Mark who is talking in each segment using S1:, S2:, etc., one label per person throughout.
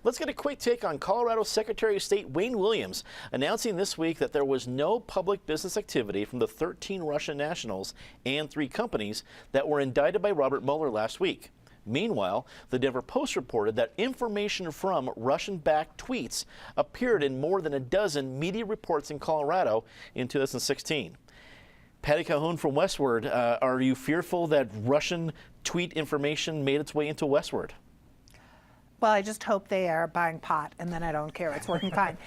S1: Let's get a quick take on Colorado Secretary of State Wayne Williams announcing this week that there was no public business activity from the 13 Russian nationals and 3 companies that were indicted by Robert Mueller last week. Meanwhile, the Denver Post reported that information from Russian-backed tweets appeared in more than a dozen media reports in Colorado in 2016. Patty Calhoun from Westward, are you fearful that Russian tweet information made its way into Westward?
S2: Well, I just hope they are buying pot, and then I don't care. It's working fine.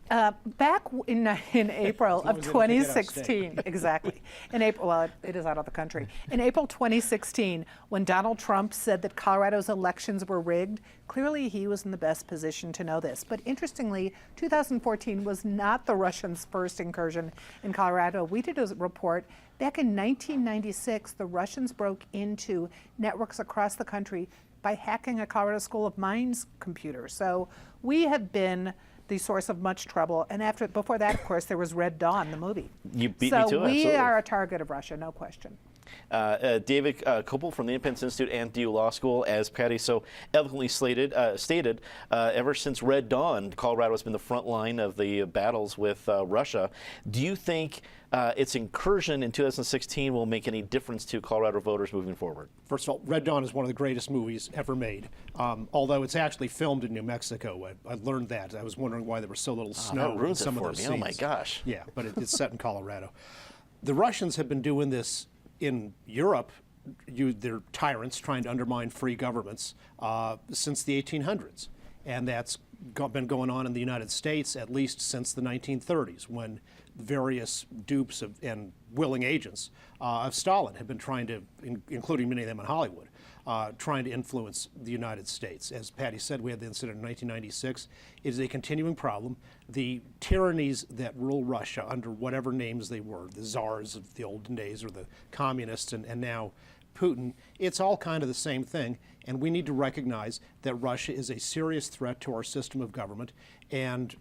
S2: Back in April of 2016, exactly. In April, well, it is out of the country. In April 2016, when Donald Trump said that Colorado's elections were rigged, clearly he was in the best position to know this. But interestingly, 2014 was not the Russians' first incursion in Colorado. We did a report back in 1996. The Russians broke into networks across the country by hacking a Colorado School of Mines computer. So we have been the source of much trouble. And before that, of course, there was Red Dawn, the movie.
S1: You beat me
S2: to it,
S1: absolutely.
S2: So we are a target of Russia, no question.
S1: David Koppel from the Independence Institute and DU Law School, as Patty so eloquently stated, ever since Red Dawn, Colorado has been the front line of the battles with Russia. Do you think its incursion in 2016 will make any difference to Colorado voters moving forward?
S3: First of all, Red Dawn is one of the greatest movies ever made, although it's actually filmed in New Mexico. I learned that. I was wondering why there was so little snow in some of those scenes.
S1: Oh my gosh.
S3: Yeah, but it's set in Colorado. The Russians have been doing this in Europe. They're tyrants trying to undermine free governments since the 1800s. And that's been going on in the United States at least since the 1930s, when various dupes and willing agents of Stalin have been trying to, including many of them in Hollywood, trying to influence the United States. As Patty said, we had the incident in 1996. It is a continuing problem. The tyrannies that rule Russia, under whatever names they were, the czars of the olden days or the communists and now Putin, it's all kind of the same thing. And we need to recognize that Russia is a serious threat to our system of government. And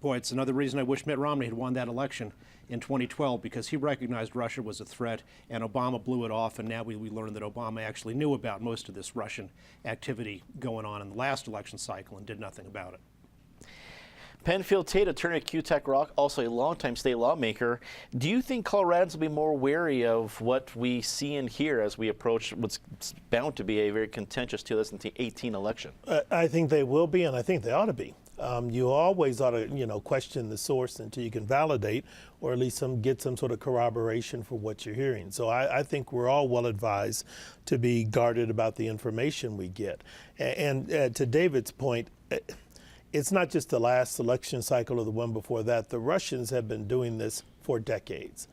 S3: boy, it's another reason I wish Mitt Romney had won that election in 2012, because he recognized Russia was a threat, and Obama blew it off, and now we learned that Obama actually knew about most of this Russian activity going on in the last election cycle and did nothing about it.
S1: Penfield Tate, attorney at Q-Tech Rock, also a longtime state lawmaker. Do you think Coloradans will be more wary of what we see and hear as we approach what's bound to be a very contentious 2018 election?
S4: I think they will be, and I think they ought to be. You always ought to, question the source until you can validate, or at least get some sort of corroboration for what you're hearing. So I think we're all well advised to be guarded about the information we get. And to David's point, it's not just the last election cycle or the one before that. The Russians have been doing this for decades.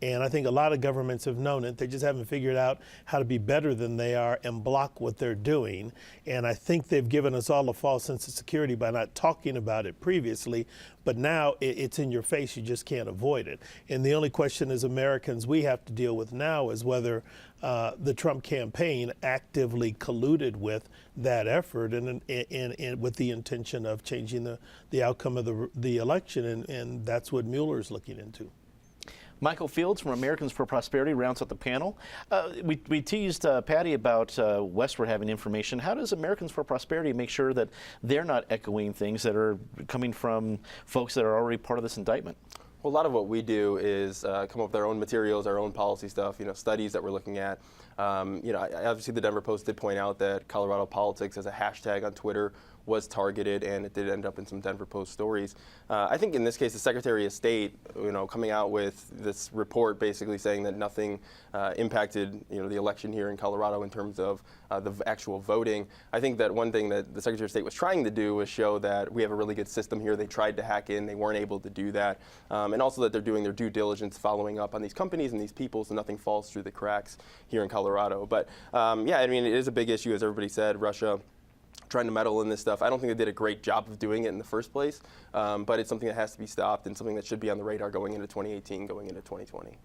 S4: And I think a lot of governments have known it. They just haven't figured out how to be better than they are and block what they're doing. And I think they've given us all a false sense of security by not talking about it previously. But now it's in your face. You just can't avoid it. And the only question as Americans we have to deal with now is whether the Trump campaign actively colluded with that effort and with the intention of changing the outcome of the election. And that's what Mueller's looking into.
S1: Michael Fields from Americans for Prosperity rounds out the panel. We teased Patty about Westward having information. How does Americans for Prosperity make sure that they're not echoing things that are coming from folks that are already part of this indictment?
S5: Well, a lot of what we do is come up with our own materials, our own policy stuff, studies that we're looking at. Obviously the Denver Post did point out that Colorado politics as a hashtag on Twitter was targeted, and it did end up in some Denver Post stories. I think in this case, the Secretary of State, coming out with this report basically saying that nothing impacted, the election here in Colorado in terms of the actual voting. I think that one thing that the Secretary of State was trying to do was show that we have a really good system here. They tried to hack in, they weren't able to do that, and also that they're doing their due diligence, following up on these companies and these people, so nothing falls through the cracks here in Colorado. But it is a big issue, as everybody said. Russia trying to meddle in this stuff. I don't think they did a great job of doing it in the first place, but it's something that has to be stopped and something that should be on the radar going into 2018, going into 2020.